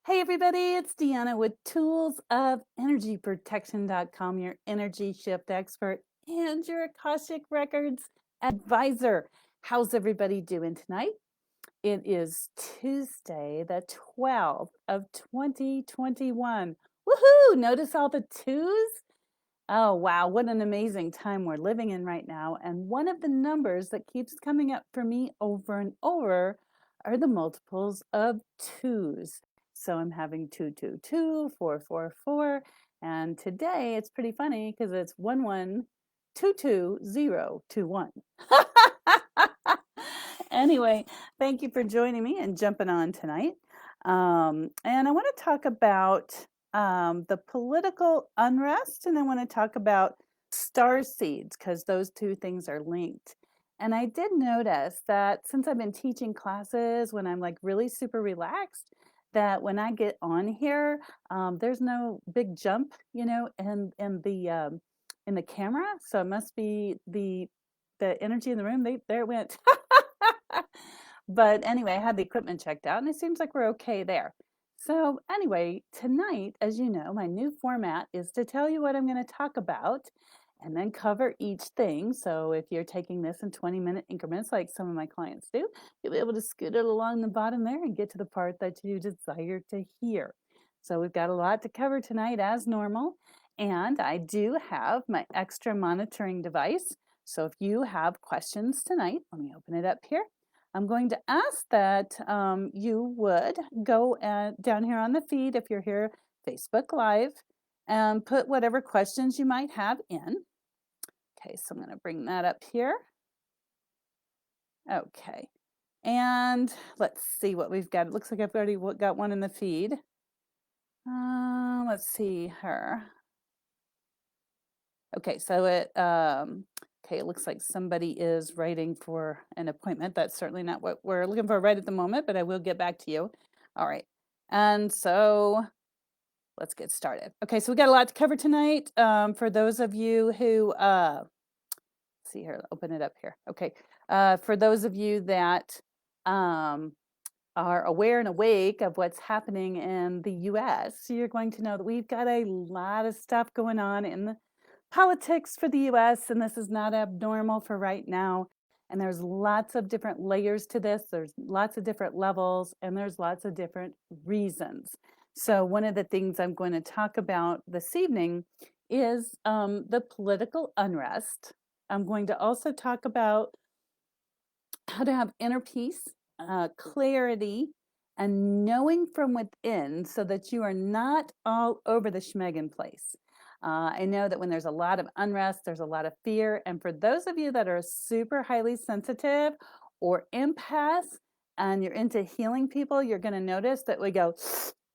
Hey everybody, it's Deanna with toolsofenergyprotection.com, your energy shift expert and your Akashic Records advisor. How's everybody doing tonight? It is Tuesday, the 12th of 2021. Woohoo! Notice all the twos? Oh, wow, what an amazing time we're living in right now. And one of the numbers that keeps coming up for me over and over are the multiples of twos. So I'm having 222, 444, and today it's pretty funny because it's 1122021. Anyway, thank you for joining me and jumping on tonight. And I want to talk about the political unrest, and I want to talk about star seeds because those two things are linked. And I did notice that since I've been teaching classes when I'm like really super relaxed, that when I get on here, there's no big jump, in the camera. So it must be the energy in the room. There it went. But anyway, I had the equipment checked out and it seems like we're okay there. So anyway, tonight, as you know, my new format is to tell you what I'm going to talk about and then cover each thing. So if you're taking this in 20-minute increments like some of my clients do, you'll be able to scoot it along the bottom there and get to the part that you desire to hear. So we've got a lot to cover tonight as normal. And I do have my extra monitoring device. So if you have questions tonight, let me open it up here. I'm going to ask that you would go down here on the feed if you're here Facebook Live and put whatever questions you might have in. Okay, so I'm going to bring that up here. Okay, and let's see what we've got. It looks like I've already got one in the feed. Let's see her. Okay, so it looks like somebody is writing for an appointment. That's certainly not what we're looking for right at the moment, but I will get back to you. All right, and so let's get started. Okay, so we got a lot to cover tonight. For those of you who, let's see here, open it up here. Okay, for those of you that are aware and awake of what's happening in the US, you're going to know that we've got a lot of stuff going on in the politics for the US, and this is not abnormal for right now. And there's lots of different layers to this. There's lots of different levels, and there's lots of different reasons. So one of the things I'm going to talk about this evening is the political unrest. I'm going to also talk about how to have inner peace, clarity, and knowing from within so that you are not all over the schmeggin place. I know that when there's a lot of unrest, there's a lot of fear. And for those of you that are super highly sensitive or empaths and you're into healing people, you're going to notice that we go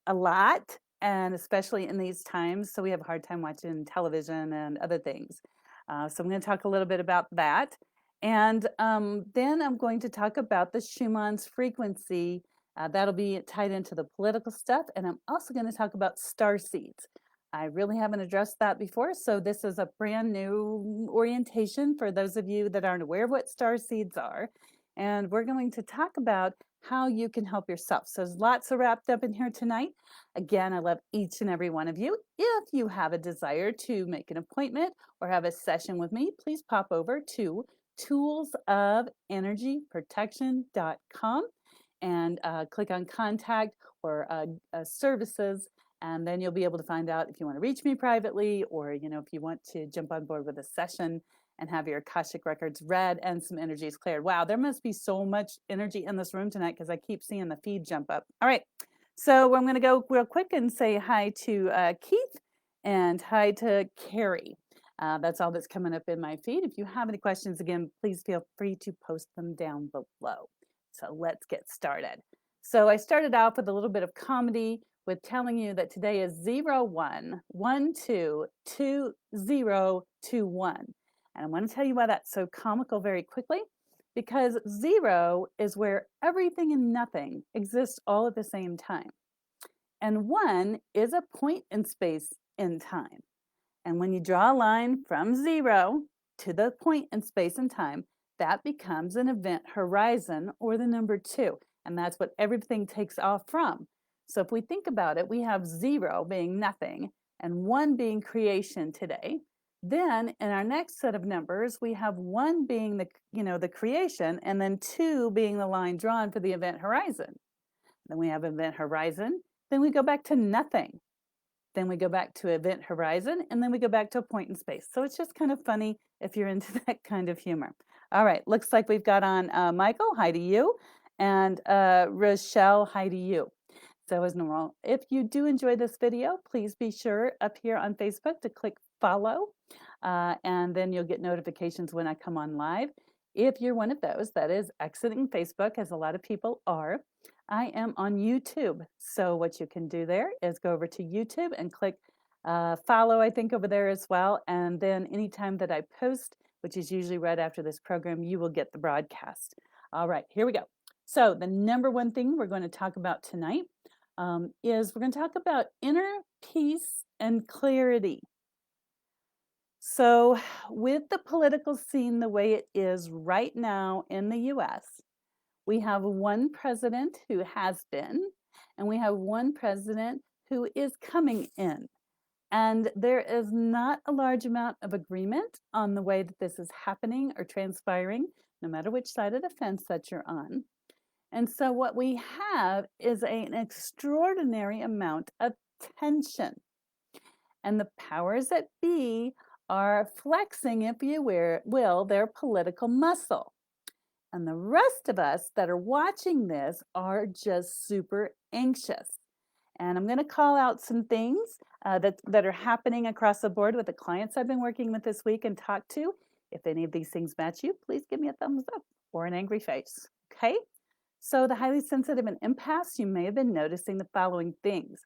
a lot, and especially in these times. So we have a hard time watching television and other things. So I'm going to talk a little bit about that. And then I'm going to talk about the Schumann's frequency. That'll be tied into the political stuff. And I'm also going to talk about star seeds. I really haven't addressed that before. So this is a brand new orientation for those of you that aren't aware of what star seeds are. And we're going to talk about how you can help yourself. So there's lots of wrapped up in here tonight. Again, I love each and every one of you. If you have a desire to make an appointment or have a session with me, please pop over to toolsofenergyprotection.com and click on contact or services, and then you'll be able to find out if you want to reach me privately or if you want to jump on board with a session and have your Akashic records read and some energies cleared. Wow, there must be so much energy in this room tonight because I keep seeing the feed jump up. All right, so I'm going to go real quick and say hi to Keith and hi to Carrie. That's all that's coming up in my feed. If you have any questions, again, please feel free to post them down below. So let's get started. So I started off with a little bit of comedy with telling you that today is 01122021. And I want to tell you why that's so comical very quickly, because 0 is where everything and nothing exists all at the same time. And 1 is a point in space in time. And when you draw a line from 0 to the point in space and time, that becomes an event horizon or the number 2. And that's what everything takes off from. So if we think about it, we have 0 being nothing and 1 being creation today. Then in our next set of numbers, we have 1 being the creation, and then 2 being the line drawn for the event horizon. Then we have event horizon. Then we go back to nothing. Then we go back to event horizon, and then we go back to a point in space. So it's just kind of funny if you're into that kind of humor. All right, looks like we've got on Michael, hi to you, and Rochelle, hi to you. So as normal, if you do enjoy this video, please be sure up here on Facebook to click follow, and then you'll get notifications when I come on live. If you're one of those that is exiting Facebook, as a lot of people are, I am on YouTube. So what you can do there is go over to YouTube and click follow, I think, over there as well. And then anytime that I post, which is usually right after this program, you will get the broadcast. All right, here we go. So the number one thing we're going to talk about tonight is we're going to talk about inner peace and clarity. So with the political scene the way it is right now in the US, we have one president who has been, and we have one president who is coming in. And there is not a large amount of agreement on the way that this is happening or transpiring, no matter which side of the fence that you're on. And so what we have is an extraordinary amount of tension. And the powers that be are flexing, if you will, their political muscle. And the rest of us that are watching this are just super anxious. And I'm going to call out some things that are happening across the board with the clients I've been working with this week and talked to. If any of these things match you, please give me a thumbs up or an angry face. Okay? So the highly sensitive and empaths, you may have been noticing the following things.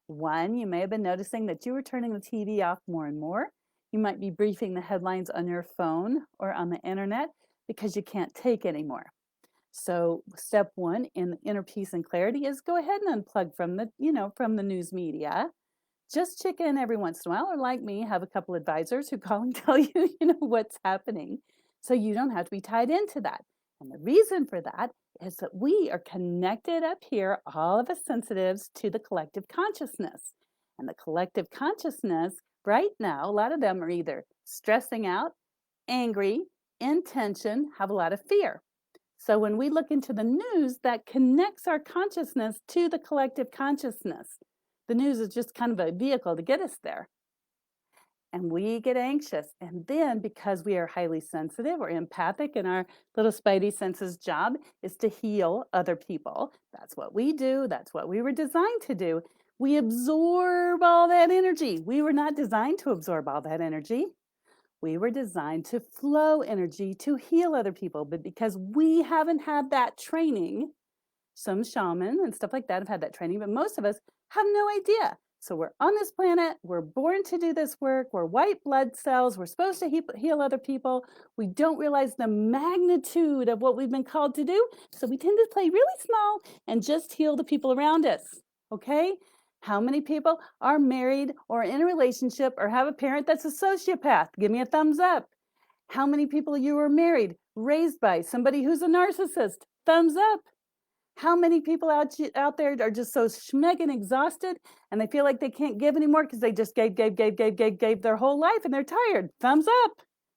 1, you may have been noticing that you were turning the TV off more and more. You might be briefing the headlines on your phone or on the internet because you can't take anymore. So step 1 in inner peace and clarity is go ahead and unplug from the news media. Just check in every once in a while, or like me, have a couple advisors who call and tell you, what's happening, so you don't have to be tied into that. And the reason for that is that we are connected up here, all of us sensitives, to the collective consciousness. And the collective consciousness right now, a lot of them are either stressing out, angry, in tension, have a lot of fear. So when we look into the news, that connects our consciousness to the collective consciousness. The news is just kind of a vehicle to get us there. And we get anxious. And then because we are highly sensitive or empathic, and our little spidey senses job is to heal other people. That's what we do. That's what we were designed to do. We absorb all that energy. We were not designed to absorb all that energy. We were designed to flow energy to heal other people. But because we haven't had that training, some shaman and stuff like that have had that training, but most of us have no idea. So we're on this planet, we're born to do this work, we're white blood cells, we're supposed to heal other people. We don't realize the magnitude of what we've been called to do. So we tend to play really small and just heal the people around us, okay? How many people are married or in a relationship or have a parent that's a sociopath? Give me a thumbs up. How many people you are married, raised by somebody who's a narcissist? Thumbs up. How many people out there are just so schmegging exhausted and they feel like they can't give anymore because they just gave their whole life and they're tired? Thumbs up.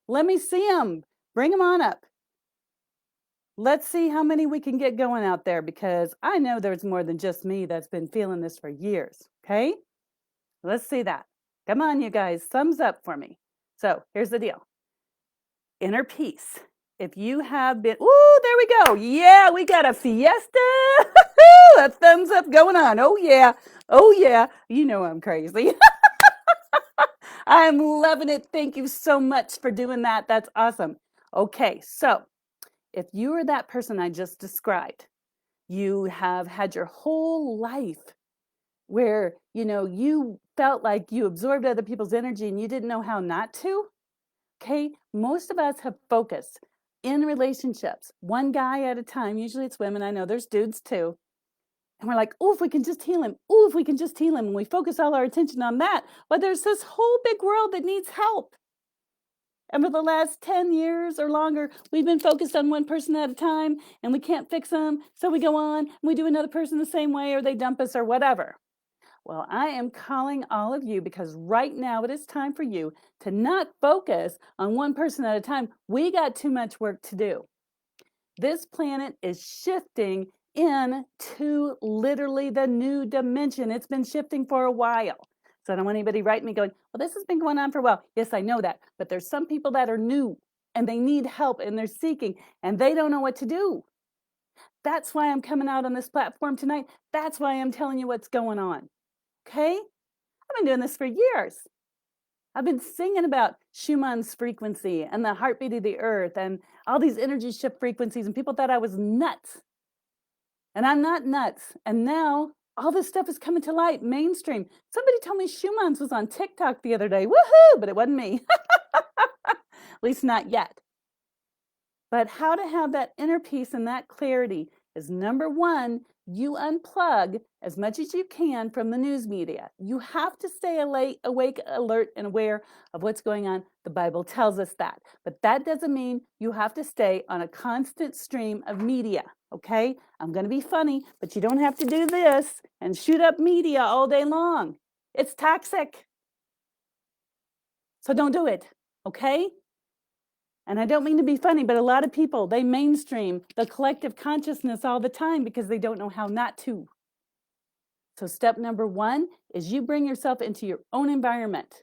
Let me see them. Bring them on up. Let's see how many we can get going out there, because I know there's more than just me that's been feeling this for years. Okay? Let's see that. Come on, you guys. Thumbs up for me. So here's the deal. Inner peace. If you have been, ooh, there we go. Yeah, we got a fiesta. A thumbs up going on. Oh, yeah. Oh, yeah. You know I'm crazy. I'm loving it. Thank you so much for doing that. That's awesome. Okay, so if you are that person I just described, you have had your whole life where, you felt like you absorbed other people's energy and you didn't know how not to. Okay, most of us have focused in relationships, one guy at a time. Usually it's women. I know there's dudes too. And we're like, oh, if we can just heal him. Oh, if we can just heal him. And we focus all our attention on that. But there's this whole big world that needs help. And for the last 10 years or longer, we've been focused on one person at a time and we can't fix them. So we go on and we do another person the same way or they dump us or whatever. Well, I am calling all of you because right now it is time for you to not focus on one person at a time. We got too much work to do. This planet is shifting into literally the new dimension. It's been shifting for a while. So I don't want anybody writing me going, well, this has been going on for a while. Yes, I know that. But there's some people that are new and they need help and they're seeking and they don't know what to do. That's why I'm coming out on this platform tonight. That's why I'm telling you what's going on. Okay? I've been doing this for years. I've been singing about Schumann's frequency and the heartbeat of the earth and all these energy shift frequencies, and people thought I was nuts. And I'm not nuts. And now all this stuff is coming to light, mainstream. Somebody told me Schumann's was on TikTok the other day. Woohoo! But it wasn't me. At least not yet. But how to have that inner peace and that clarity is number one, you unplug as much as you can from the news media. You have to stay awake, alert, and aware of what's going on. The Bible tells us that. But that doesn't mean you have to stay on a constant stream of media, okay? I'm going to be funny, but you don't have to do this and shoot up media all day long. It's toxic. So don't do it, okay? And I don't mean to be funny, but a lot of people, they mainstream the collective consciousness all the time because they don't know how not to. So step number one is you bring yourself into your own environment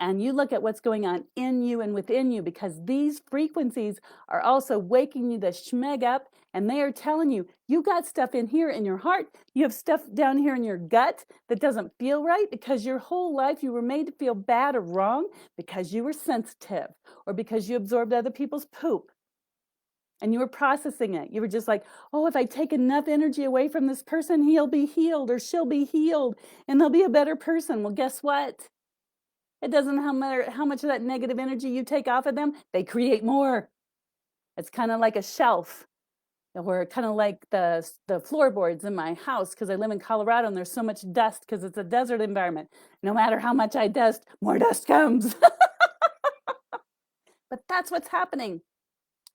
and you look at what's going on in you and within you, because these frequencies are also waking you the schmeg up and they are telling you, you got stuff in here in your heart, you have stuff down here in your gut that doesn't feel right because your whole life you were made to feel bad or wrong because you were sensitive or because you absorbed other people's poop. And you were processing it. You were just like, oh, if I take enough energy away from this person, he'll be healed or she'll be healed and they'll be a better person. Well, guess what? It doesn't matter how much of that negative energy you take off of them, they create more. It's kind of like a shelf, or kind of like the floorboards in my house, because I live in Colorado and there's so much dust because it's a desert environment. No matter how much I dust, more dust comes. But that's what's happening.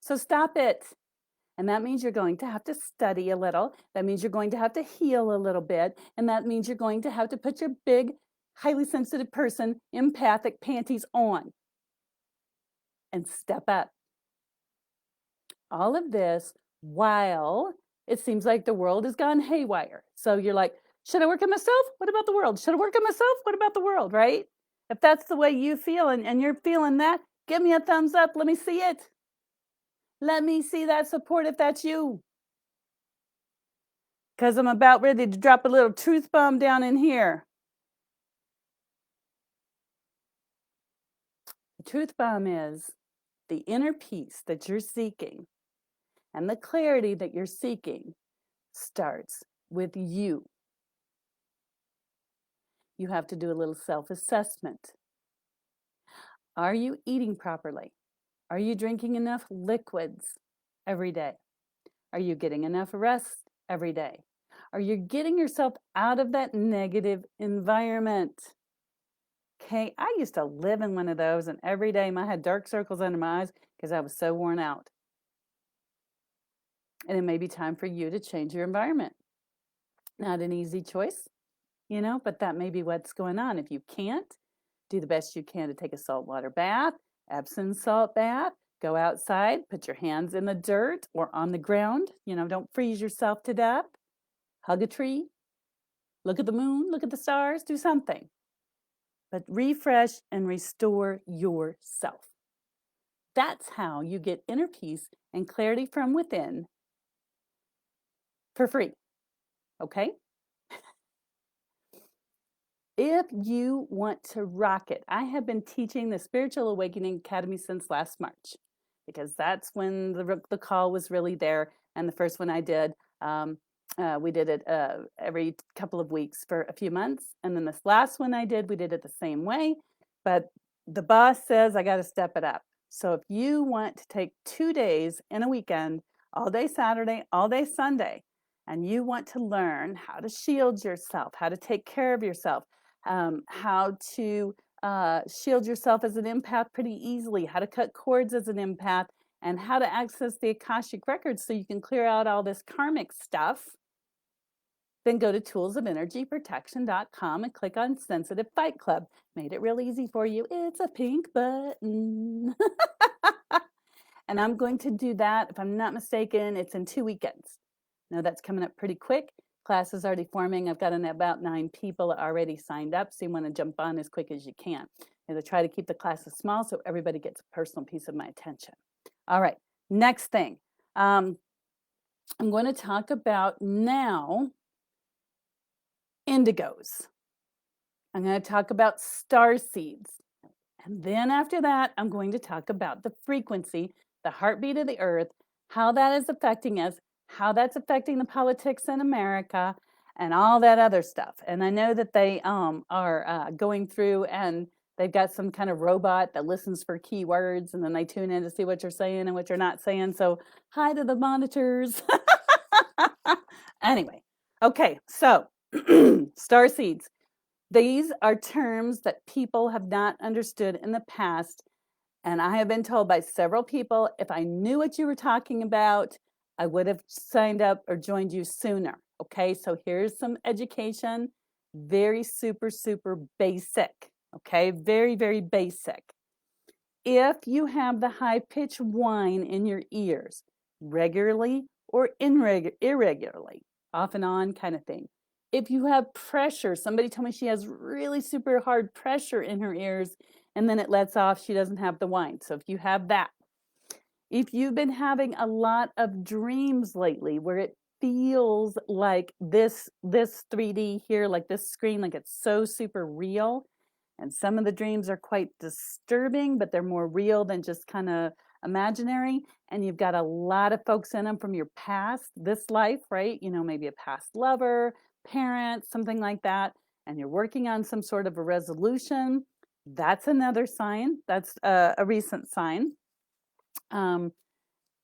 So stop it. And that means you're going to have to study a little. That means you're going to have to heal a little bit. And that means you're going to have to put your big, highly sensitive person, empathic panties on and step up. All of this while it seems like the world has gone haywire. So you're like, should I work on myself? What about the world? Should I work on myself? What about the world, right? If that's the way you feel and you're feeling that, give me a thumbs up. Let me see it. Let me see that support if that's you. Because I'm about ready to drop a little truth bomb down in here. The truth bomb is the inner peace that you're seeking and the clarity that you're seeking starts with you. You have to do a little self-assessment. Are you eating properly? Are you drinking enough liquids every day? Are you getting enough rest every day? Are you getting yourself out of that negative environment? Okay, I used to live in one of those, and every day I had dark circles under my eyes because I was so worn out. And it may be time for you to change your environment. Not an easy choice, but that may be what's going on. If you can't, do the best you can to take a saltwater bath, Epsom salt bath, go outside, put your hands in the dirt or on the ground. Don't freeze yourself to death. Hug a tree, look at the moon, look at the stars, do something. But refresh and restore yourself. That's how you get inner peace and clarity from within for free. Okay? If you want to rock it, I have been teaching the Spiritual Awakening Academy since last March, because that's when the call was really there. And the first one I did, we did it every couple of weeks for a few months. And then this last one I did, we did it the same way. But the boss says I got to step it up. So if you want to take 2 days in a weekend, all day Saturday, all day Sunday, and you want to learn how to shield yourself, how to take care of yourself, how to shield yourself as an empath pretty easily, how to cut cords as an empath, and how to access the Akashic records so you can clear out all this karmic stuff, then go to toolsofenergyprotection.com and click on Sensitive Fight Club. Made it real easy for you. It's a pink button. And I'm going to do that, if I'm not mistaken, it's in 2 weekends. Now that's coming up pretty quick. Class is already forming. I've got about 9 people already signed up, so you want to jump on as quick as you can. And I try to keep the classes small so everybody gets a personal piece of my attention. All right, next thing. I'm going to talk about now indigos. I'm going to talk about star seeds. And then after that, I'm going to talk about the frequency, the heartbeat of the earth, how that is affecting us, how that's affecting the politics in America, and all that other stuff. And I know that they are going through and they've got some kind of robot that listens for keywords and then they tune in to see what you're saying and what you're not saying. So hi to the monitors. Anyway, okay, so star seeds. These are terms that people have not understood in the past. And I have been told by several people, if I knew what you were talking about, I would have signed up or joined you sooner. Okay, so here's some education, very super basic. Okay, very basic. If you have the high-pitched whine in your ears, regularly or irregularly, off and on kind of thing. If you have pressure, somebody told me she has really super hard pressure in her ears and then it lets off, she doesn't have the whine. So if you have that, if you've been having a lot of dreams lately where it feels like this 3D here, like this screen, like it's so super real, and some of the dreams are quite disturbing, but they're more real than just kind of imaginary. And you've got a lot of folks in them from your past, this life, right? You know, maybe a past lover, parent, something like that. And you're working on some sort of a resolution. That's another sign. That's a recent sign.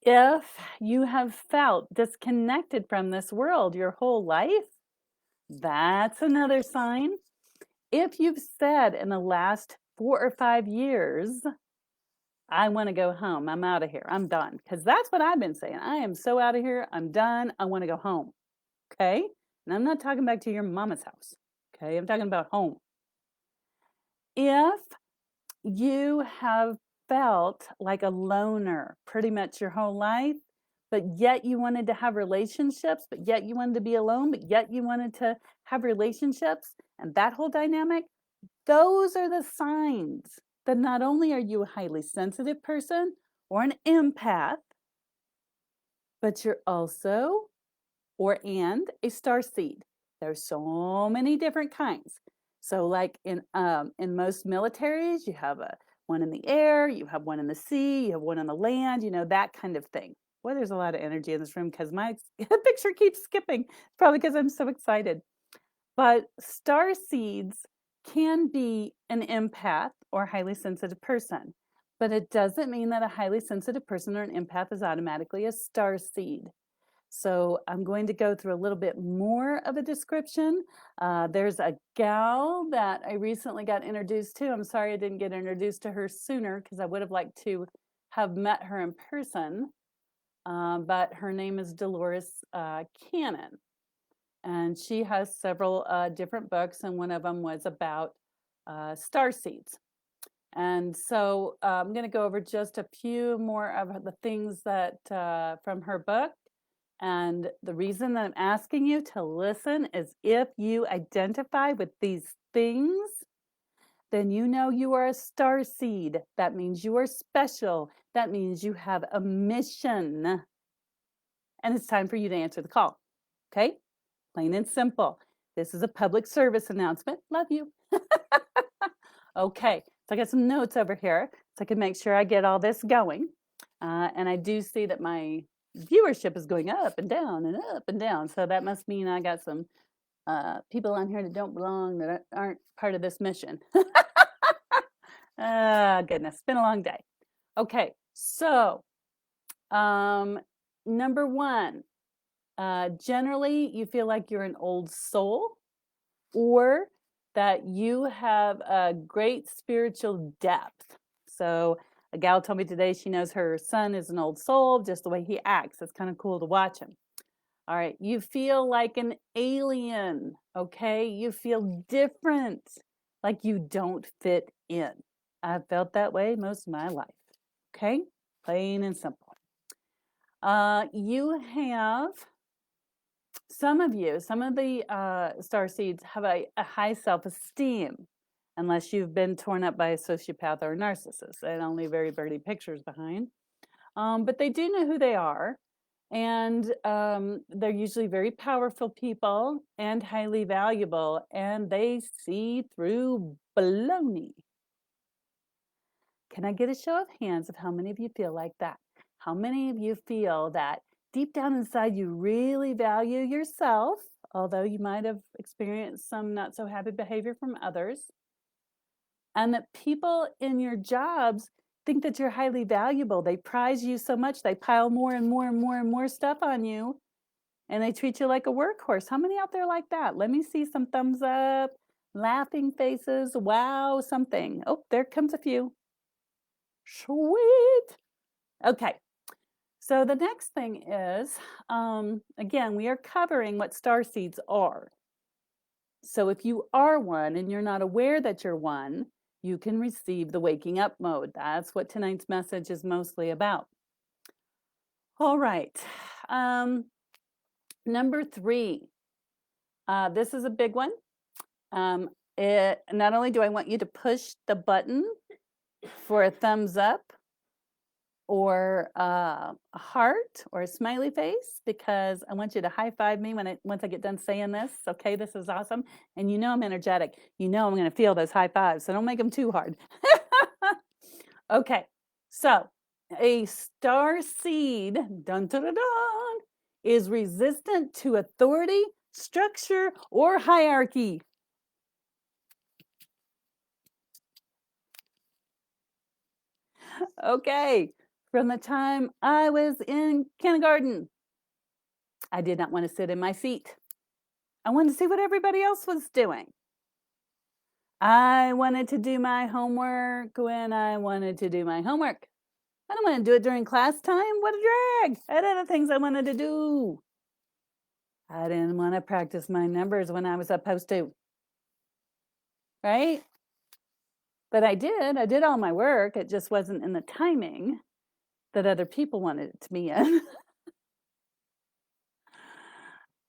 If you have felt disconnected from this world your whole life, that's another sign. If you've said in the last 4 or 5 years, I want to go home, I'm out of here, I'm done, because that's what I've been saying. I am so out of here, I'm done, I want to go home. Okay? And I'm not talking back to your mama's house. Okay? I'm talking about home. If you have felt like a loner pretty much your whole life, but yet you wanted to have relationships, but yet you wanted to be alone, but yet you wanted to have relationships, and that whole dynamic, those are the signs that not only are you a highly sensitive person or an empath, but you're also and a star seed. There's so many different kinds. So like in most militaries, you have one in the air, you have one in the sea, you have one on the land, you know, that kind of thing. Boy, there's a lot of energy in this room because my picture keeps skipping. Probably because I'm so excited. But star seeds can be an empath or highly sensitive person, but it doesn't mean that a highly sensitive person or an empath is automatically a star seed. So I'm going to go through a little bit more of a description. There's a gal that I recently got introduced to. I'm sorry I didn't get introduced to her sooner because I would have liked to have met her in person. But her name is Dolores Cannon. And she has several different books, and one of them was about star seeds. And so I'm going to go over just a few more of the things that from her book. And the reason that I'm asking you to listen is if you identify with these things, then you know you are a star seed. That means you are special. That means you have a mission. And it's time for you to answer the call. Okay? Plain and simple. This is a public service announcement. Love you. Okay, so I got some notes over here so I can make sure I get all this going. And I do see that my viewership is going up and down and up and down. So that must mean I got some people on here that don't belong, that aren't part of this mission. Goodness, it's been a long day. Okay, so number one, generally you feel like you're an old soul, or that you have a great spiritual depth. So a gal told me today she knows her son is an old soul, just the way he acts. It's kind of cool to watch him. All right, you feel like an alien, okay? You feel different, like you don't fit in. I've felt that way most of my life, okay? Plain and simple. You have, some of the star seeds have a high self-esteem, unless you've been torn up by a sociopath or a narcissist. They don't leave very pretty pictures behind. But they do know who they are. And they're usually very powerful people and highly valuable, and they see through baloney. Can I get a show of hands of how many of you feel like that? How many of you feel that deep down inside you really value yourself, although you might have experienced some not so happy behavior from others, and that people in your jobs think that you're highly valuable? They prize you so much, they pile more and more and more and more stuff on you, and they treat you like a workhorse. How many out there like that? Let me see some thumbs up, laughing faces, wow, something. Oh, there comes a few. Sweet. Okay. So the next thing is, again, we are covering what star seeds are. So if you are one and you're not aware that you're one, you can receive the waking up mode. That's what tonight's message is mostly about. All right. Number 3. This is a big one. Not only do I want you to push the button for a thumbs up or a heart or a smiley face, because I want you to high five me once I get done saying this. Okay, this is awesome. And you know I'm energetic. You know I'm going to feel those high fives, so don't make them too hard. Okay, so a star seed, dun, dun, dun, dun, is resistant to authority, structure, or hierarchy. Okay, from the time I was in kindergarten, I did not want to sit in my seat. I wanted to see what everybody else was doing. I wanted to do my homework when I wanted to do my homework. I don't want to do it during class time. What a drag. I had other things I wanted to do. I didn't want to practice my numbers when I was supposed to. Right? But I did. I did all my work. It just wasn't in the timing that other people wanted it to be in.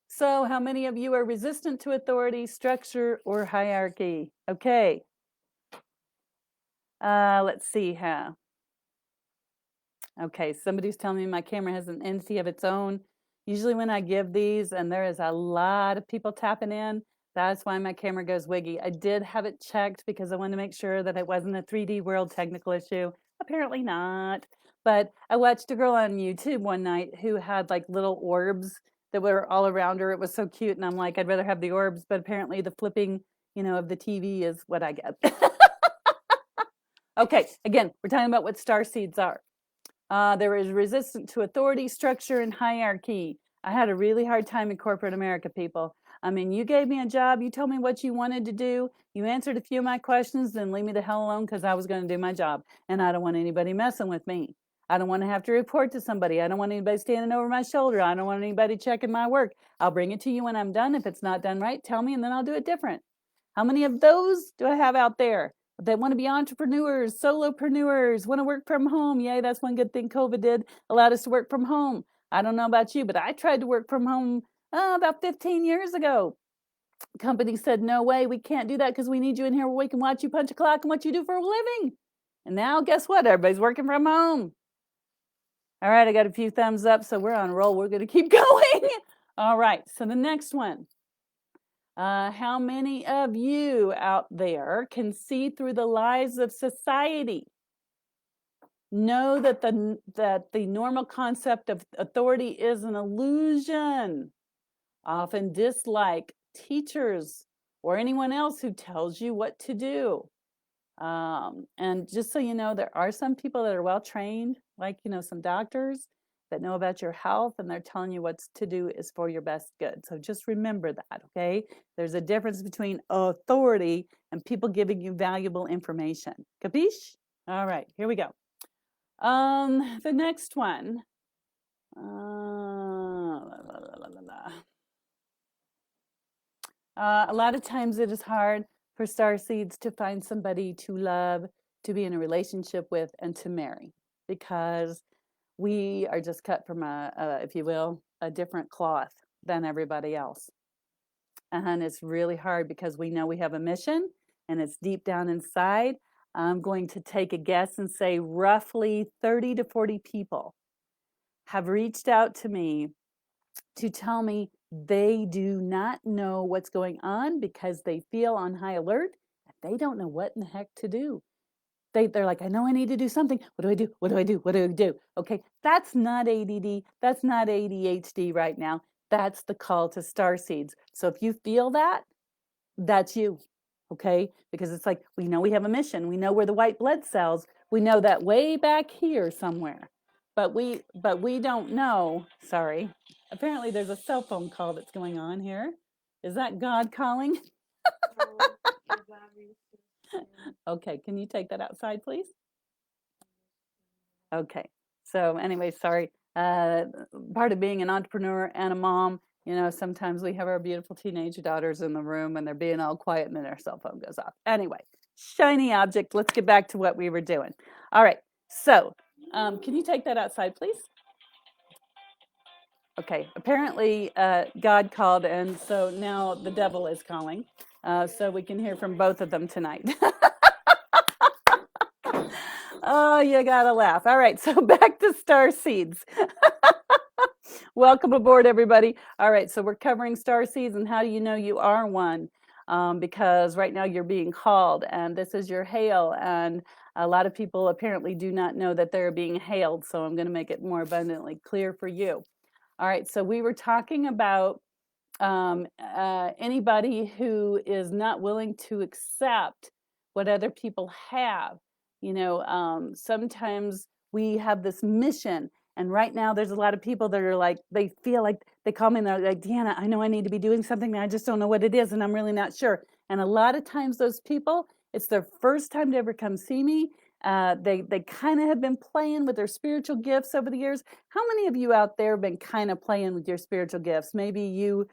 So how many of you are resistant to authority, structure, or hierarchy? Okay. Let's see how. Okay, somebody's telling me my camera has an entity of its own. Usually when I give these, and there is a lot of people tapping in, that's why my camera goes wiggy. I did have it checked because I wanted to make sure that it wasn't a 3D world technical issue. Apparently not. But I watched a girl on YouTube one night who had like little orbs that were all around her. It was so cute. And I'm like, I'd rather have the orbs, but apparently the flipping, of the TV is what I get. Okay, again, we're talking about what star seeds are. There is resistant to authority, structure, and hierarchy. I had a really hard time in corporate America, people. I mean, you gave me a job, you told me what you wanted to do, you answered a few of my questions, then leave me the hell alone because I was going to do my job. And I don't want anybody messing with me. I don't want to have to report to somebody. I don't want anybody standing over my shoulder. I don't want anybody checking my work. I'll bring it to you when I'm done. If it's not done right, tell me and then I'll do it different. How many of those do I have out there? They want to be entrepreneurs, solopreneurs, want to work from home. Yay, that's one good thing COVID did, allowed us to work from home. I don't know about you, but I tried to work from home about 15 years ago. The company said, no way, we can't do that because we need you in here where we can watch you punch a clock and what you do for a living. And now guess what? Everybody's working from home. All right, I got a few thumbs up, so we're on a roll. We're going to keep going. All right, so the next one. How many of you out there can see through the lies of society? Know that the normal concept of authority is an illusion. Often dislike teachers or anyone else who tells you what to do. And just so you know, there are some people that are well trained, like some doctors, that know about your health, and they're telling you what's to do is for your best good. So just remember that, okay? There's a difference between authority and people giving you valuable information. Capiche? All right, here we go. The next one. A lot of times it is hard for star seeds to find somebody to love, to be in a relationship with, and to marry, because we are just cut from if you will, a different cloth than everybody else. And it's really hard because we know we have a mission and it's deep down inside. I'm going to take a guess and say roughly 30 to 40 people have reached out to me to tell me they do not know what's going on because they feel on high alert. They don't know what in the heck to do. They're like, I know I need to do something. What do I do? What do I do? What do I do? Okay, that's not ADD. That's not ADHD right now. That's the call to star seeds. So if you feel that, that's you. Okay, because it's like, we know we have a mission. We know we're the white blood cells. We know that way back here somewhere, but we don't know. Sorry, apparently there's a cell phone call that's going on here. Is that God calling? Okay, can you take that outside, please? Okay, so anyway, sorry. Part of being an entrepreneur and a mom, sometimes we have our beautiful teenage daughters in the room and they're being all quiet and then our cell phone goes off. Anyway, shiny object. Let's get back to what we were doing. All right, so can you take that outside, please? Okay, apparently God called, and so now the devil is calling. So we can hear from both of them tonight. Oh, you gotta laugh. All right, so back to star seeds. Welcome aboard, everybody. All right, so we're covering star seeds and how do you know you are one? Because right now you're being called, and this is your hail, and a lot of people apparently do not know that they're being hailed, so I'm going to make it more abundantly clear for you. All right, so we were talking about anybody who is not willing to accept what other people have. Sometimes we have this mission, and right now there's a lot of people that are like, they feel like, they call me and they're like, Deanna, I know I need to be doing something, and I just don't know what it is, and I'm really not sure. And a lot of times those people, it's their first time to ever come see me. They kind of have been playing with their spiritual gifts over the years. How many of you out there have been kind of playing with your spiritual gifts? Maybe you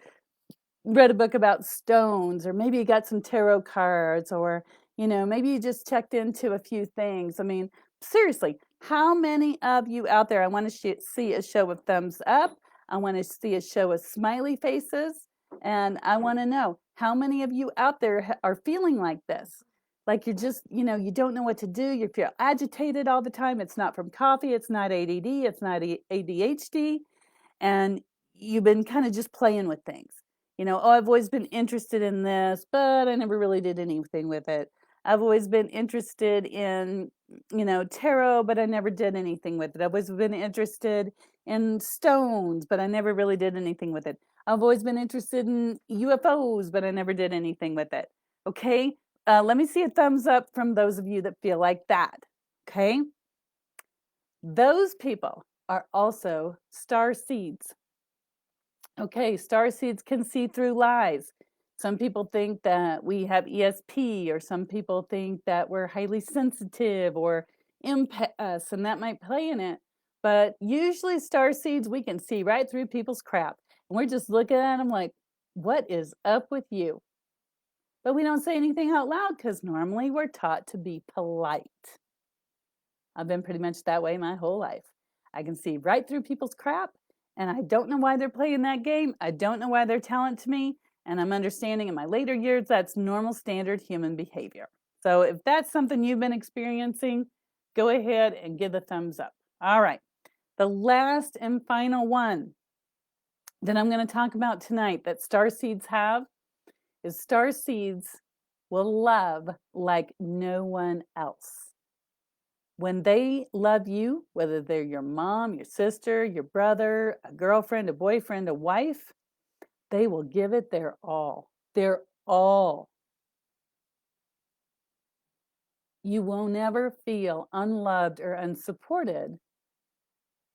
read a book about stones, or maybe you got some tarot cards, or maybe you just checked into a few things. I mean, seriously, how many of you out there? I want to see a show of thumbs up. I want to see a show of smiley faces, and I want to know how many of you out there are feeling like this, like you're just, you don't know what to do. You feel agitated all the time. It's not from coffee, it's not ADD, it's not ADHD, and you've been kind of just playing with things. Oh, I've always been interested in this, but I never really did anything with it. I've always been interested in, tarot, but I never did anything with it. I've always been interested in stones, but I never really did anything with it. I've always been interested in UFOs, but I never did anything with it. Okay, let me see a thumbs up from those of you that feel like that. Okay, those people are also star seeds. Okay, star seeds can see through lies. Some people think that we have ESP, or some people think that we're highly sensitive or empaths, and that might play in it. But usually, star seeds, we can see right through people's crap. And we're just looking at them like, what is up with you? But we don't say anything out loud because normally we're taught to be polite. I've been pretty much that way my whole life. I can see right through people's crap, and I don't know why they're playing that game. I don't know why they're telling to me, and I'm understanding in my later years that's normal standard human behavior. So if that's something you've been experiencing, go ahead and give a thumbs up. All right, the last and final one that I'm going to talk about tonight that star seeds have is star seeds will love like no one else. When they love you, whether they're your mom, your sister, your brother, a girlfriend, a boyfriend, a wife, they will give it their all. Their all. You will never feel unloved or unsupported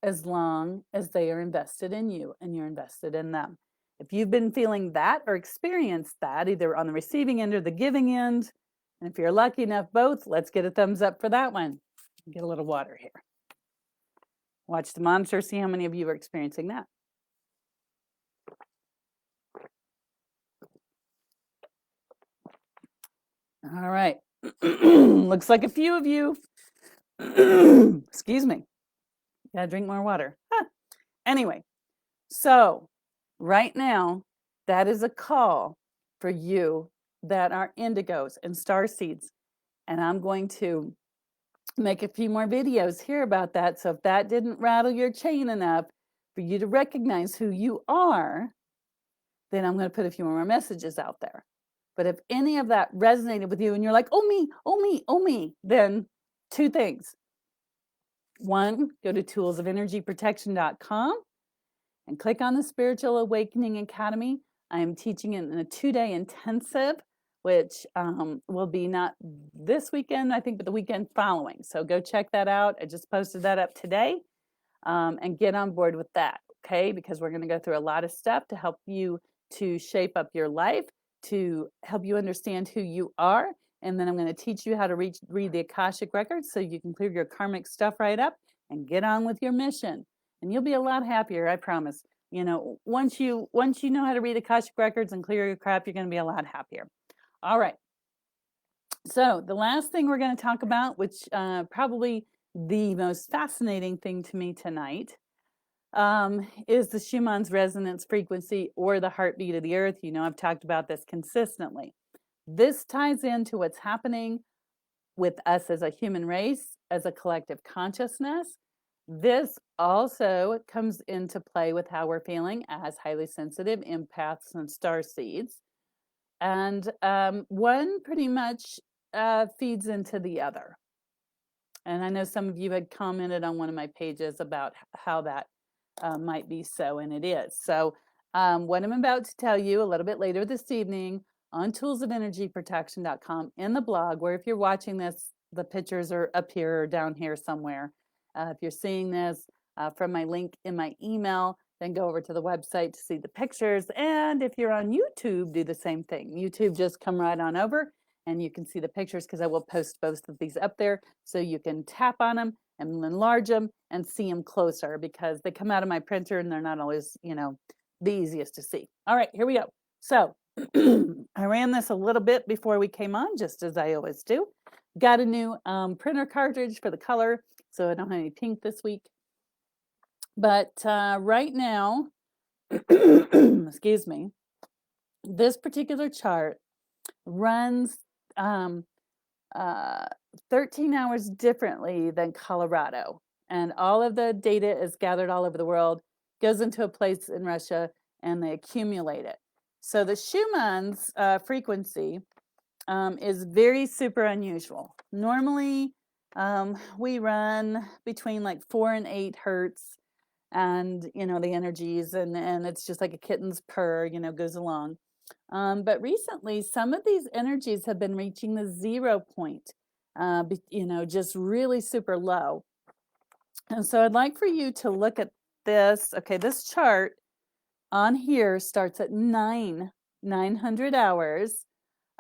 as long as they are invested in you and you're invested in them. If you've been feeling that or experienced that, either on the receiving end or the giving end, and if you're lucky enough both, let's get a thumbs up for that one. Get a little water here. Watch the monitor, see how many of you are experiencing that. All right. Looks like a few of you. Excuse me. Gotta drink more water. Huh. Anyway, so right now, that is a call for you that are indigos and star seeds. And I'm going to make a few more videos here about that. So if that didn't rattle your chain enough for you to recognize who you are, then I'm going to put a few more messages out there. But if any of that resonated with you and you're like, oh me, oh me, oh me, then two things. One, go to toolsofenergyprotection.com and click on the Spiritual Awakening Academy. I am teaching it in a 2-day intensive, which will be not this weekend, I think, but the weekend following. So go check that out. I just posted that up today, and get on board with that, okay? Because we're going to go through a lot of stuff to help you to shape up your life, to help you understand who you are. And then I'm going to teach you how to read the Akashic records so you can clear your karmic stuff right up and get on with your mission. And you'll be a lot happier, I promise. You know, once you know how to read Akashic records and clear your crap, you're going to be a lot happier. All right. So the last thing we're going to talk about, which probably the most fascinating thing to me tonight, is the Schumann's resonance frequency, or the heartbeat of the earth. You know, I've talked about this consistently. This ties into what's happening with us as a human race, as a collective consciousness. This also comes into play with how we're feeling as highly sensitive empaths and star seeds. And one pretty much feeds into the other. And I know some of you had commented on one of my pages about how that might be so, and it is. So what I'm about to tell you a little bit later this evening on toolsofenergyprotection.com in the blog, where if you're watching this, the pictures are up here or down here somewhere. If you're seeing this from my link in my email, then go over to the website to see the pictures. And if you're on YouTube, do the same thing. YouTube, just come right on over and you can see the pictures, because I will post both of these up there so you can tap on them and enlarge them and see them closer, because they come out of my printer and they're not always, you know, the easiest to see. All right, here we go. So I ran this a little bit before we came on, just as I always do. Got a new printer cartridge for the color, so I don't have any pink this week. But right now, excuse me, this particular chart runs 13 hours differently than Colorado. And all of the data is gathered all over the world, goes into a place in Russia, and they accumulate it. So the Schumann's frequency is very super unusual. Normally, we run between like 4 and 8 hertz, and you know the energies, and it's just like a kitten's purr, you know, goes along. But recently, some of these energies have been reaching the 0 point, you know, just really super low. And so I'd like for you to look at this. Okay, this chart on here starts at 900 hours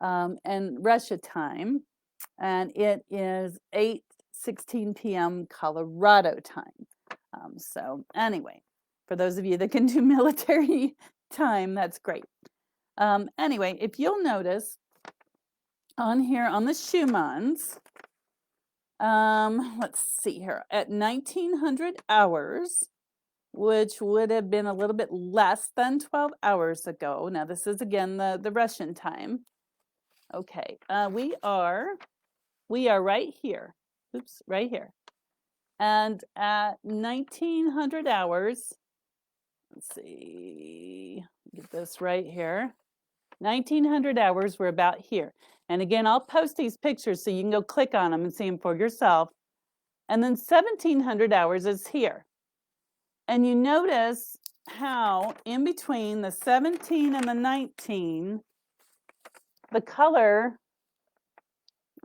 and Russia time, and it is 8:16 p.m. Colorado time. So anyway, for those of you that can do military time, that's great. Anyway, if you'll notice on here on the Schumann's, let's see here, at 1900 hours, which would have been a little bit less than 12 hours ago. Now, this is again the Russian time. Okay, we are right here. Oops, right here. And at 1900 hours, let's see, get this right here. 1900 hours, we're about here. And again, I'll post these pictures so you can go click on them and see them for yourself. And then 1700 hours is here. And you notice how in between the 17 and the 19, the color,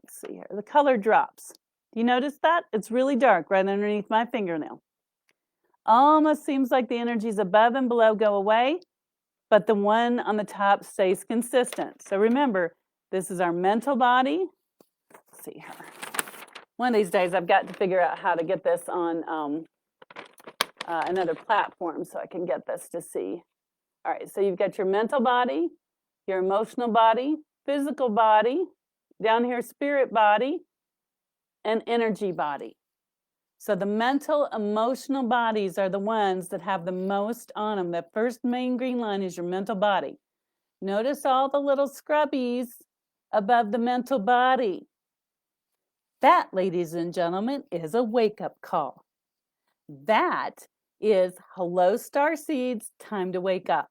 let's see here, the color drops. Do you notice that? It's really dark right underneath my fingernail. Almost seems like the energies above and below go away, but the one on the top stays consistent. So remember, this is our mental body. Let's see here. One of these days, I've got to figure out how to get this on another platform so I can get this to see. All right, so you've got your mental body, your emotional body, physical body, down here, spirit body, and energy body. So the mental, emotional bodies are the ones that have the most on them. The first main green line is your mental body. Notice all the little scrubbies above the mental body. That, ladies and gentlemen, is a wake-up call. That is, hello, star seeds, time to wake up.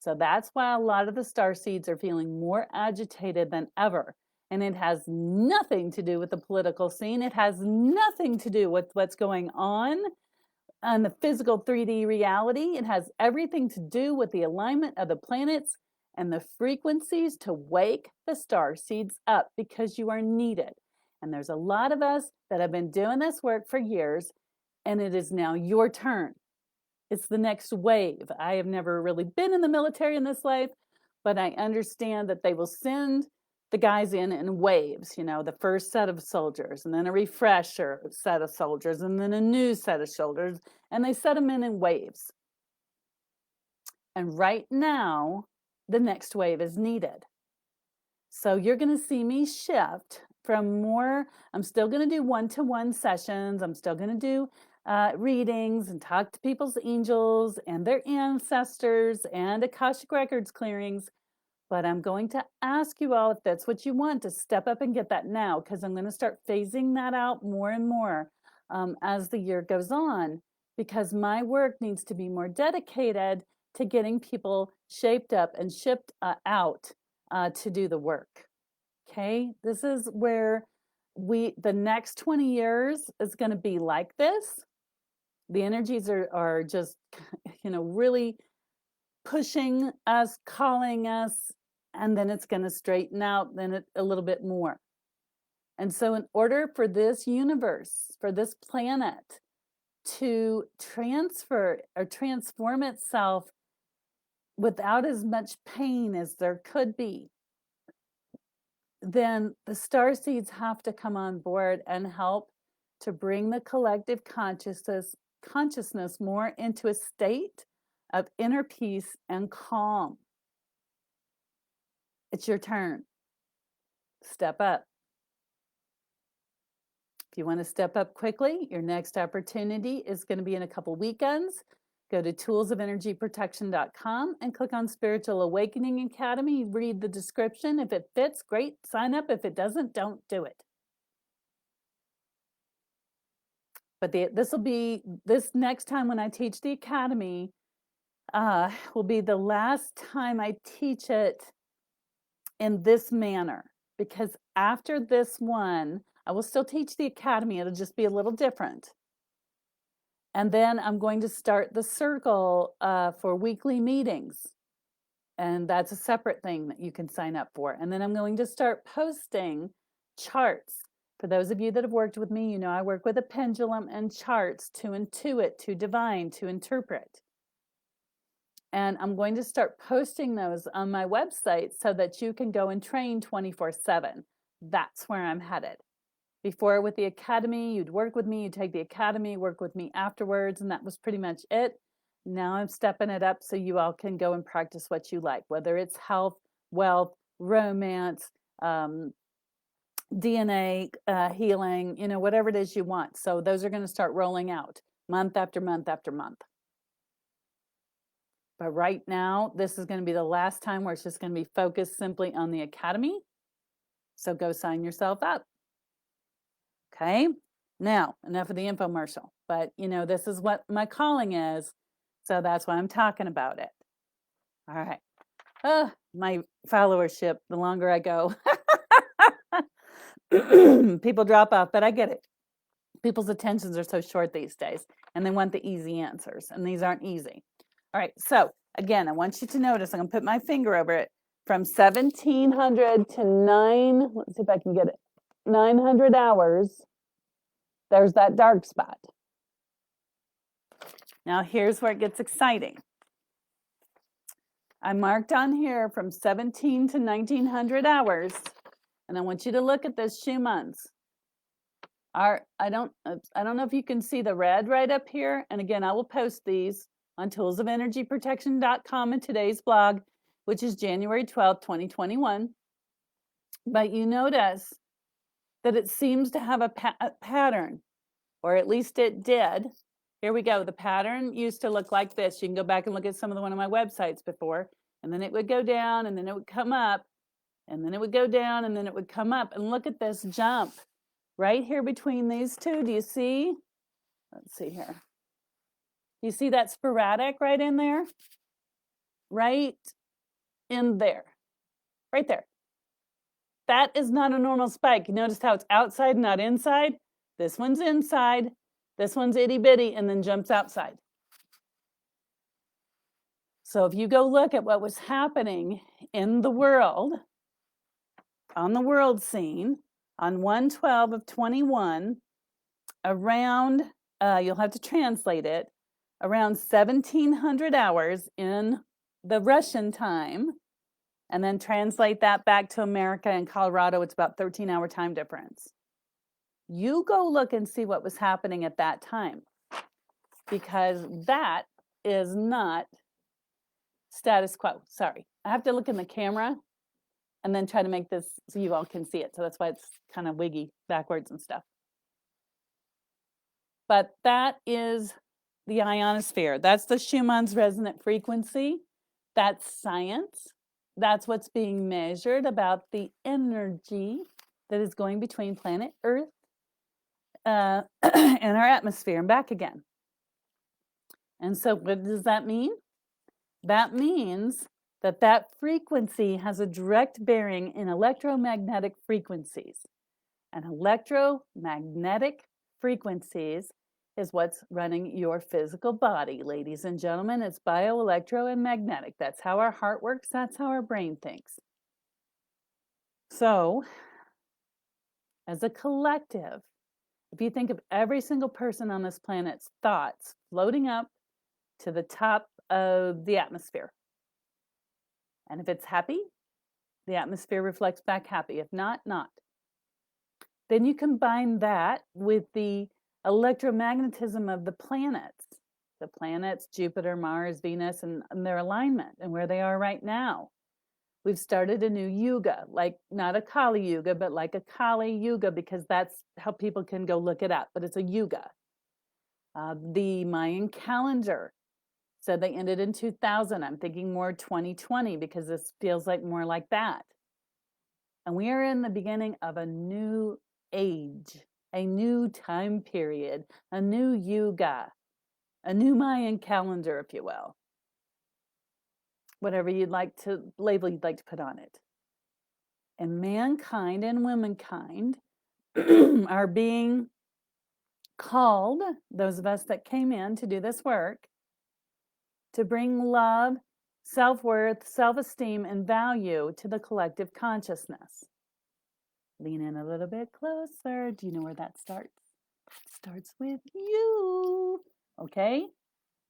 So that's why a lot of the star seeds are feeling more agitated than ever. And it has nothing to do with the political scene. It has nothing to do with what's going on the physical 3D reality. It has everything to do with the alignment of the planets and the frequencies to wake the star seeds up, because you are needed. And there's a lot of us that have been doing this work for years, and it is now your turn. It's the next wave. I have never really been in the military in this life, but I understand that they will send the guys in waves, you know, the first set of soldiers, and then a refresher set of soldiers, and then a new set of soldiers, and they set them in waves. And right now, the next wave is needed. So you're going to see me shift from more, I'm still going to do one-to-one sessions. I'm still going to do readings and talk to people's angels and their ancestors and akashic records clearings. But I'm going to ask you all, if that's what you want, to step up and get that now, because I'm going to start phasing that out more and more as the year goes on, because my work needs to be more dedicated to getting people shaped up and shipped out to do the work. Okay, this is where the next 20 years is going to be like this. The energies are just, you know, really pushing us, calling us, and then it's going to straighten out then a little bit more. And so in order for this universe, for this planet to transfer or transform itself without as much pain as there could be, then the star seeds have to come on board and help to bring the collective consciousness more into a state of inner peace and calm. It's your turn. Step up. If you want to step up quickly, your next opportunity is going to be in a couple weekends. Go to toolsofenergyprotection.com and click on Spiritual Awakening Academy. Read the description. If it fits, great, sign up. If it doesn't, don't do it. But this next time when I teach the academy will be the last time I teach it in this manner, because after this one, I will still teach the academy. It'll just be a little different. And then I'm going to start the circle for weekly meetings. And that's a separate thing that you can sign up for. And then I'm going to start posting charts. For those of you that have worked with me, you know I work with a pendulum and charts to intuit, to divine, to interpret. And I'm going to start posting those on my website so that you can go and train 24/7. That's where I'm headed. Before with the academy, you'd work with me, you'd take the academy, work with me afterwards, and that was pretty much it. Now I'm stepping it up so you all can go and practice what you like, whether it's health, wealth, romance, DNA healing, you know, whatever it is you want. So those are going to start rolling out month after month after month. But right now, this is going to be the last time where it's just going to be focused simply on the academy. So go sign yourself up. Okay, now enough of the infomercial, but you know, this is what my calling is. So that's why I'm talking about it. All right. My followership, the longer I go, people drop off, but I get it. People's attentions are so short these days, and they want the easy answers, and these aren't easy. All right, so again, I want you to notice, I'm going to put my finger over it, from 1700 to let's see if I can get it, 900 hours, there's that dark spot. Now here's where it gets exciting. I marked on here from 17 to 1900 hours, and I want you to look at those Schumanns. I don't know if you can see the red right up here. And again, I will post these on toolsofenergyprotection.com in today's blog, which is January 12th, 2021. But you notice that it seems to have a pattern, or at least it did. Here we go. The pattern used to look like this. You can go back and look at some of one of my websites before, and then it would go down, and then it would come up, and then it would go down, and then it would come up. And look at this jump right here between these two. Do you see? Let's see here. You see that sporadic right in there? Right in there. Right there. That is not a normal spike. You notice how it's outside, not inside? This one's inside. This one's itty bitty and then jumps outside. So if you go look at what was happening in the world, on the world scene, on 1/12 of 21, around, you'll have to translate it, around 1700 hours in the Russian time, and then translate that back to America and Colorado, it's about 13-hour time difference. You go look and see what was happening at that time, because that is not status quo. Sorry, I have to look in the camera and then try to make this so you all can see it. So that's why it's kind of wiggy backwards and stuff. But that is the ionosphere. That's the Schumann's resonant frequency. That's science. That's what's being measured about the energy that is going between planet Earth and our atmosphere and back again. And so what does that mean? That means that that frequency has a direct bearing in electromagnetic frequencies. And electromagnetic frequencies is what's running your physical body, ladies and gentlemen. It's bio, electro, and magnetic. That's how our heart works. That's how our brain thinks. So, as a collective, if you think of every single person on this planet's thoughts floating up to the top of the atmosphere, and if it's happy, the atmosphere reflects back happy. If not, not. Then you combine that with the electromagnetism of the planets, Jupiter, Mars, Venus, and their alignment and where they are right now. We've started a new yuga, like not a Kali yuga, but like a Kali yuga, because that's how people can go look it up, but it's a yuga. The Mayan calendar said they ended in 2000. I'm thinking more 2020 because this feels like more like that. And we are in the beginning of a new age, a new time period, a new yuga, a new Mayan calendar, if you will. Whatever you'd like to label you'd like to put on it. And mankind and womankind are being called, those of us that came in to do this work, to bring love, self-worth, self-esteem, and value to the collective consciousness. Lean in a little bit closer. Do you know where that starts? It starts with you, okay?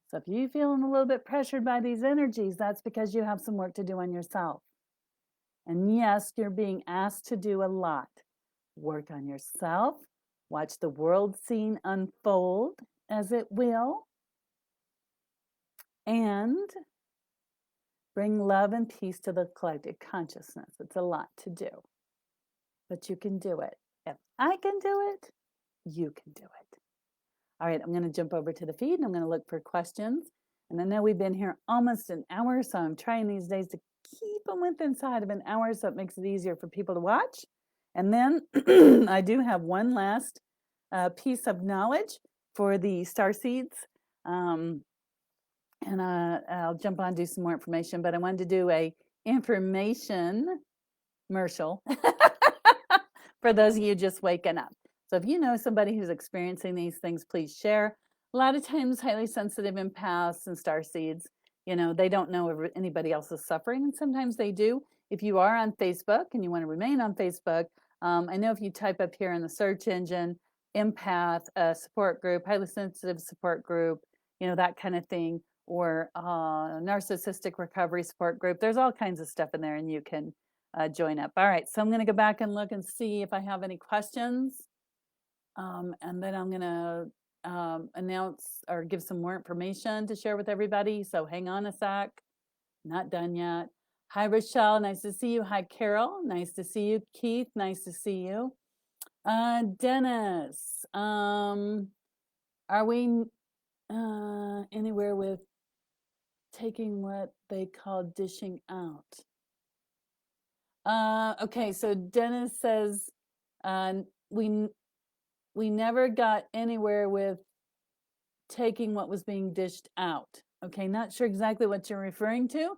So if you're feeling a little bit pressured by these energies, that's because you have some work to do on yourself. And yes, you're being asked to do a lot. Work on yourself. Watch the world scene unfold as it will. And bring love and peace to the collective consciousness. It's a lot to do. But you can do it. If I can do it, you can do it. All right, I'm going to jump over to the feed and I'm going to look for questions. And I know we've been here almost an hour, so I'm trying these days to keep them within inside of an hour so it makes it easier for people to watch. And then I do have one last piece of knowledge for the starseeds. And I'll jump on and do some more information, but I wanted to do a information commercial for those of you just waking up. So if you know somebody who's experiencing these things, please share. A lot of times highly sensitive empaths and starseeds, you know, they don't know if anybody else is suffering, and sometimes they do. If you are on Facebook and you want to remain on Facebook, I know if you type up here in the search engine, empath support group, highly sensitive support group, that kind of thing, or narcissistic recovery support group. There's all kinds of stuff in there, and you can join up. All right, so I'm going to go back and look and see if I have any questions. And then I'm going to announce or give some more information to share with everybody. So hang on a sec. Not done yet. Hi, Rochelle. Nice to see you. Hi, Carol. Nice to see you. Keith. Nice to see you. Dennis. Are we anywhere with taking what they call dishing out? Okay, so Dennis says we never got anywhere with taking what was being dished out. Okay, not sure exactly what you're referring to.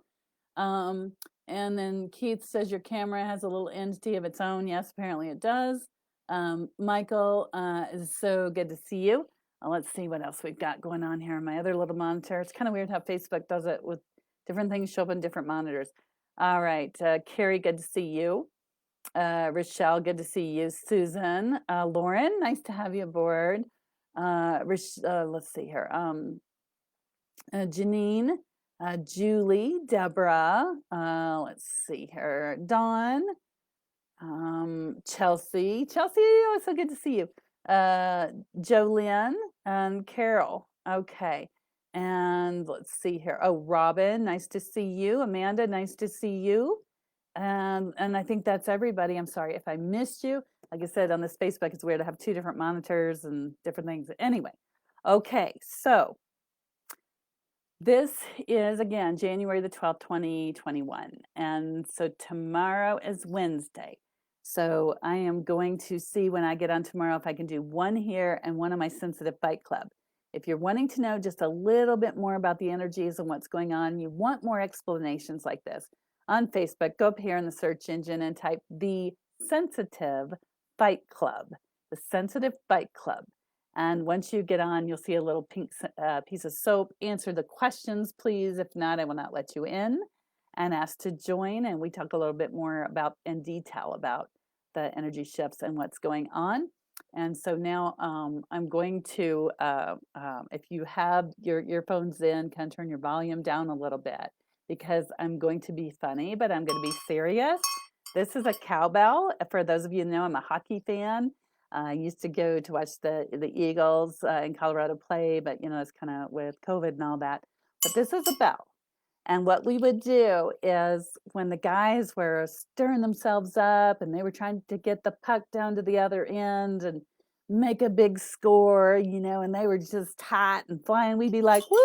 And then Keith says your camera has a little entity of its own. Yes, apparently it does. Michael, is so good to see you. Let's see what else we've got going on here on my other little monitor. It's kind of weird how Facebook does it with different things show up on different monitors. All right, Carrie, good to see you. Rochelle, good to see you. Susan, Lauren, nice to have you aboard. Let's see here. Janine, Julie, Deborah, let's see here. Dawn, Chelsea, oh, so good to see you. Jolene and Carol. Okay. And let's see here. Oh, Robin, nice to see you. Amanda, nice to see you. And I think that's everybody. I'm sorry if I missed you. Like I said, on this Facebook, it's weird to have two different monitors and different things. Anyway, okay, so this is, again, January the 12th, 2021. And so tomorrow is Wednesday. So I am going to see when I get on tomorrow if I can do one here and one on my Sensitive Fight Club. If you're wanting to know just a little bit more about the energies and what's going on, you want more explanations like this, on Facebook, go up here in the search engine and type the Sensitive Fight Club, the Sensitive Fight Club. And once you get on, you'll see a little pink piece of soap. Answer the questions, please. If not, I will not let you in. And ask to join. And we talk a little bit more about in detail about the energy shifts and what's going on. And so now I'm going to, if you have your earphones in, kind of turn your volume down a little bit, because I'm going to be funny, but I'm going to be serious. This is a cowbell. For those of you who know, I'm a hockey fan. I used to go to watch the Eagles in Colorado play, but it's kind of with COVID and all that. But this is a bell. And what we would do is when the guys were stirring themselves up and they were trying to get the puck down to the other end and make a big score, and they were just hot and flying, we'd be like, woo!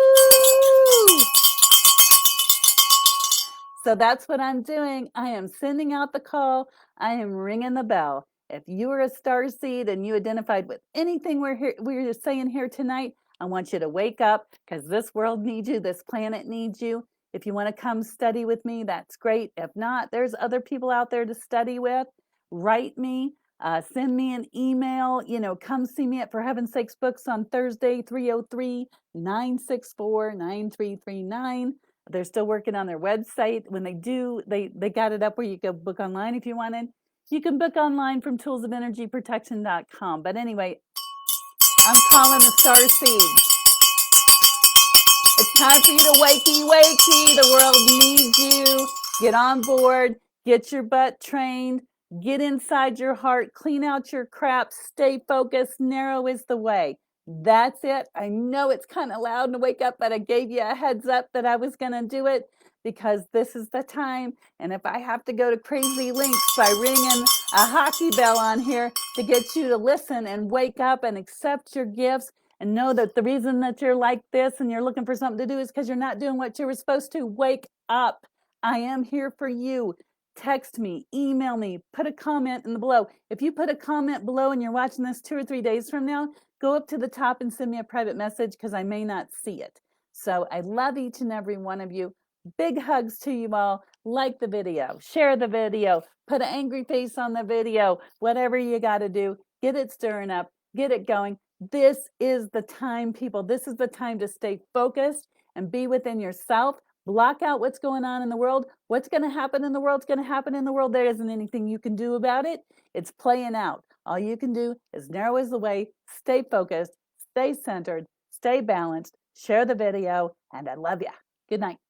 So that's what I'm doing. I am sending out the call. I am ringing the bell. If you are a starseed and you identified with anything we're saying here tonight, I want you to wake up, because this world needs you. This planet needs you. If you want to come study with me, that's great. If not, there's other people out there to study with. Write me. Send me an email. Come see me at For Heaven's Sakes Books on Thursday, 303-964-9339. They're still working on their website. When they do, they got it up where you go book online if you wanted. You can book online from toolsofenergyprotection.com. But anyway, I'm calling the starseed. It's time for you to wakey. The world needs you. Get on board. Get your butt trained. Get inside your heart. Clean out your crap. Stay focused. Narrow is the way. That's it. I know it's kind of loud to wake up, but I gave you a heads up that I was going to do it, because this is the time. And if I have to go to crazy lengths by ringing a hockey bell on here to get you to listen and wake up and accept your gifts and know that the reason that you're like this and you're looking for something to do is because you're not doing what you were supposed to, wake up. I am here for you. Text me, email me, put a comment in the below. If you put a comment below and you're watching this 2 or 3 days from now, go up to the top and send me a private message, because I may not see it. So I love each and every one of you. Big hugs to you all. Like the video, share the video, put an angry face on the video, whatever you got to do, get it stirring up, get it going. This is the time, people. This is the time to stay focused and be within yourself. Block out what's going on in the world. What's going to happen in the world's going to happen in the world. There isn't anything you can do about it. It's playing out. All you can do is narrow is the way, stay focused, stay centered, stay balanced, share the video, and I love you. Good night.